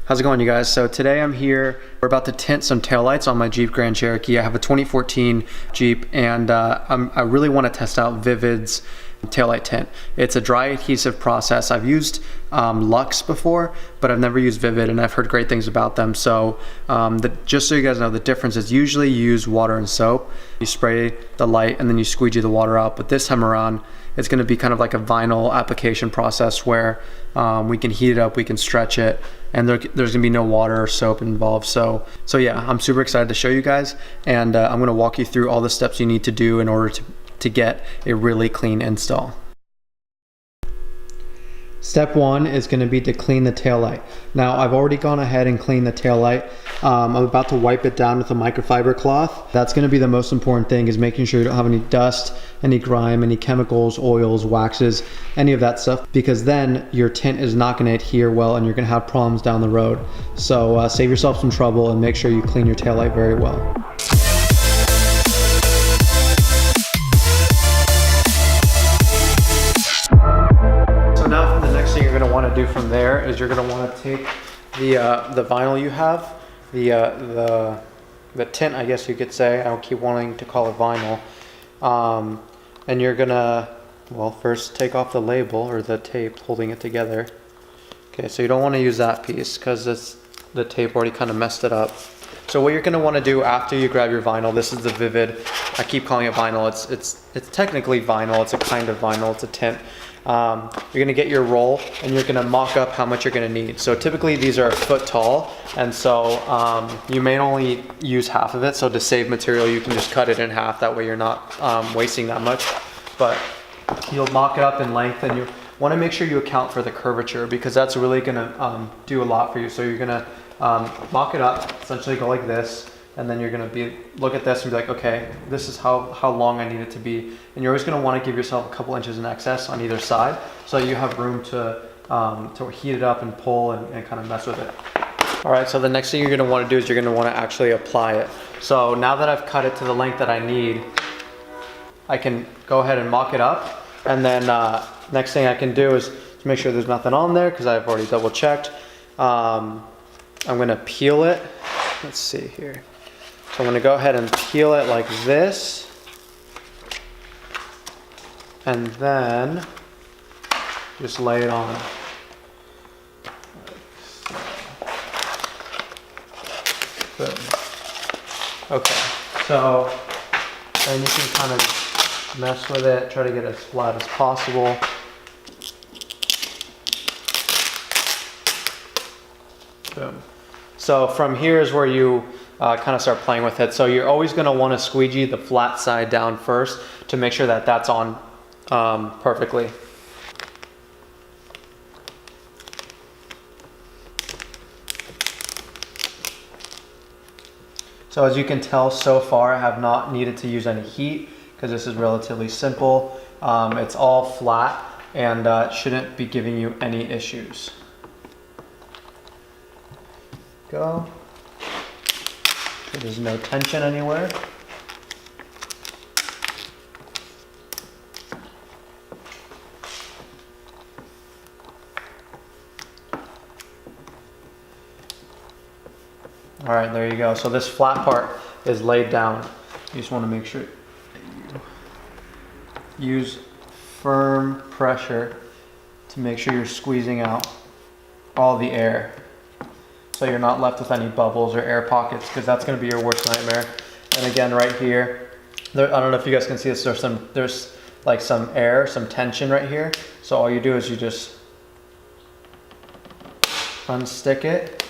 How's it going, you guys? So today I'm here, we're about to tint some taillights on my Jeep Grand Cherokee. I have a 2014 Jeep and I really want to test out Vvivid's taillight tint. It's a dry adhesive process. I've used Lux before, but I've never used Vvivid, and I've heard great things about them. So just so you guys know, the difference is usually you use water and soap. You spray the light and then you squeegee the water out, but this time around it's going to be kind of like a vinyl application process where we can heat it up, we can stretch it, and there's going to be no water or soap involved. So yeah, I'm super excited to show you guys, and I'm going to walk you through all the steps you need to do in order to get a really clean install. Step one is going to be to clean the taillight. Now I've already gone ahead and cleaned the taillight. I'm about to wipe it down with a microfiber cloth. That's going to be the most important thing, is making sure you don't have any dust, any grime, any chemicals, oils, waxes, any of that stuff, because then your tint is not going to adhere well and you're going to have problems down the road. So save yourself some trouble and make sure you clean your taillight very well. You're going to want to do from there is you're going to want to take the vinyl you have, the tint, I guess you could say. I don't keep wanting to call it vinyl, and you're gonna, well, first take off the label or the tape holding it together. Okay, so you don't want to use that piece because the tape already kind of messed it up. So what you're going to want to do after you grab your vinyl, this is the Vvivid. I keep calling it vinyl. It's technically vinyl. It's a kind of vinyl. It's a tint. You're going to get your roll and you're going to mock up how much you're going to need. So typically these are a foot tall, and so you may only use half of it. So to save material, you can just cut it in half. That way you're not wasting that much. But you'll mock it up in length, and you want to make sure you account for the curvature, because that's really going to do a lot for you. So you're going to mock it up, essentially go like this, and then you're going to look at this and be like, okay, this is how long I need it to be. And you're always going to want to give yourself a couple inches in excess on either side, so you have room to heat it up and pull and kind of mess with it. All right, so the next thing you're going to want to do is you're going to want to actually apply it. So now that I've cut it to the length that I need, I can go ahead and mock it up, and then next thing I can do is to make sure there's nothing on there, because I've already double checked. I'm going to peel it. Let's see here. So I'm going to go ahead and peel it like this, and then just lay it on. Good. Okay, so then you can kind of mess with it, try to get it as flat as possible. Boom. So from here is where you kind of start playing with it. So you're always going to want to squeegee the flat side down first to make sure that that's on perfectly. So as you can tell, so far I have not needed to use any heat, because this is relatively simple. It's all flat and shouldn't be giving you any issues. Go. There's no tension anywhere. All right, there you go. So this flat part is laid down. You just want to make sure you use firm pressure to make sure you're squeezing out all the air, so you're not left with any bubbles or air pockets, because that's going to be your worst nightmare. And again, right here, I don't know if you guys can see this, there's like some air, some tension right here. So all you do is you just unstick it,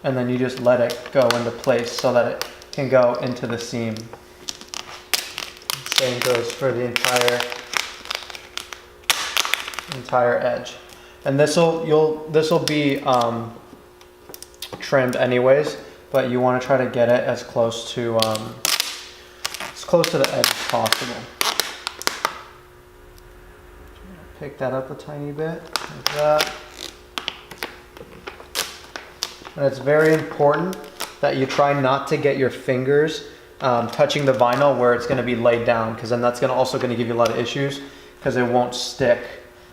and then you just let it go into place so that it can go into the seam. Same goes for the entire edge. And this will be trimmed anyways, but you want to try to get it as close to the edge as possible. Pick that up a tiny bit like that. And it's very important that you try not to get your fingers touching the vinyl where it's going to be laid down, because then that's also going to give you a lot of issues, because it won't stick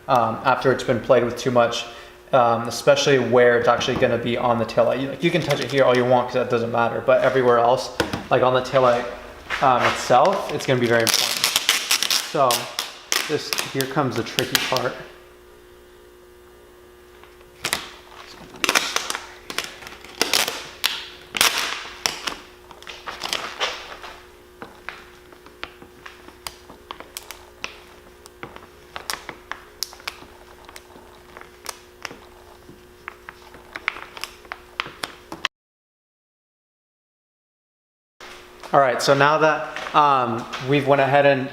after it's been played with too much. especially where it's actually going to be on the taillight. You can touch it here all you want because that doesn't matter, but everywhere else, like on the taillight itself, it's going to be very important. So here comes the tricky part. All right, so now that we've went ahead and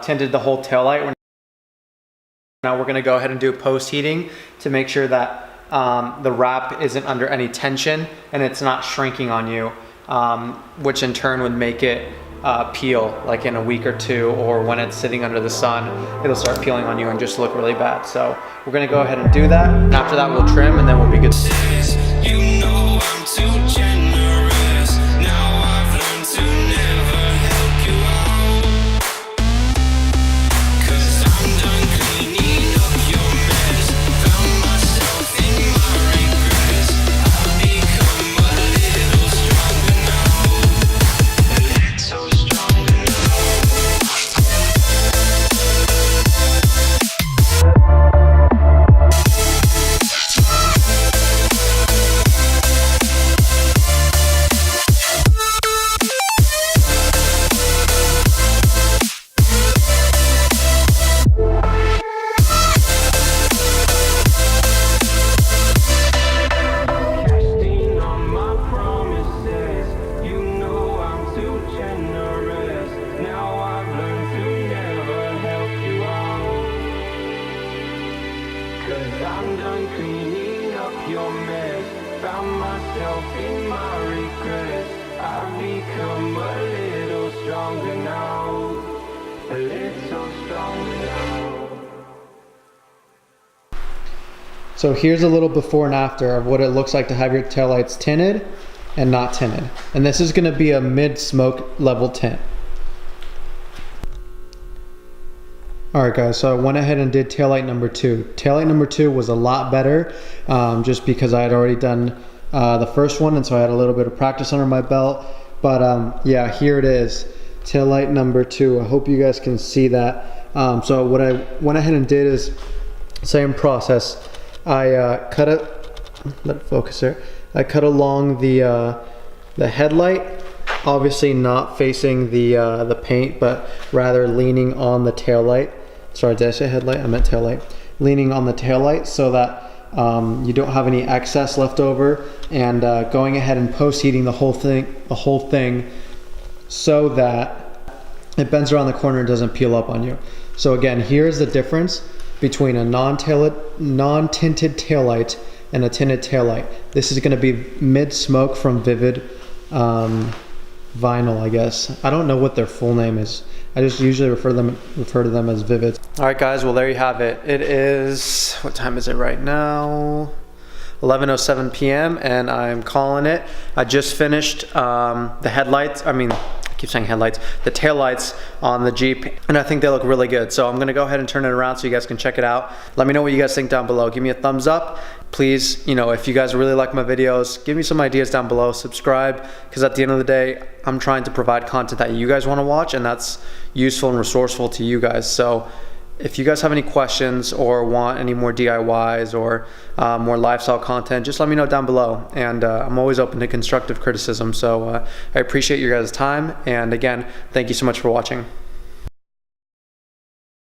tinted the whole taillight, now we're gonna go ahead and do post heating to make sure that the wrap isn't under any tension and it's not shrinking on you, which in turn would make it peel like in a week or two, or when it's sitting under the sun, it'll start peeling on you and just look really bad. So we're gonna go ahead and do that. And after that, we'll trim and then we'll be good. You know I'm too generous. Now I've learned to never help you out. 'Cause I'm done cleaning up your mess. Found myself in my regrets. I've become a little stronger now. A little stronger So here's a little before and after of what it looks like to have your taillights tinted and not tinted. And this is gonna be a mid-smoke level tint. All right guys, so I went ahead and did taillight number 2. Taillight number 2 was a lot better just because I had already done the first one, and so I had a little bit of practice under my belt. But yeah, here it is, taillight number 2. I hope you guys can see that. So what I went ahead and did is same process. I cut it, let it focus here. I cut along the headlight, obviously not facing the paint, but rather leaning on the taillight. Sorry, did I say headlight? I meant taillight. Leaning on the taillight so that you don't have any excess left over, and going ahead and post heating the whole thing so that it bends around the corner and doesn't peel up on you. So again, here's the difference between a non-tinted taillight and a tinted taillight. This is going to be mid-smoke from Vvivid Vinyl, I guess. I don't know what their full name is. I just usually refer to them as Vvivid. All right, guys. Well, there you have it. It is, what time is it right now? 11:07 p.m. and I'm calling it. I just finished the headlights. I keep saying headlights, the taillights on the Jeep, and I think they look really good. So I'm gonna go ahead and turn it around so you guys can check it out. Let me know what you guys think down below. Give me a thumbs up. Please, if you guys really like my videos, give me some ideas down below. Subscribe, because at the end of the day, I'm trying to provide content that you guys wanna watch, and that's useful and resourceful to you guys. So if you guys have any questions or want any more DIYs or more lifestyle content, just let me know down below. And I'm always open to constructive criticism. So I appreciate your guys' time. And again, thank you so much for watching.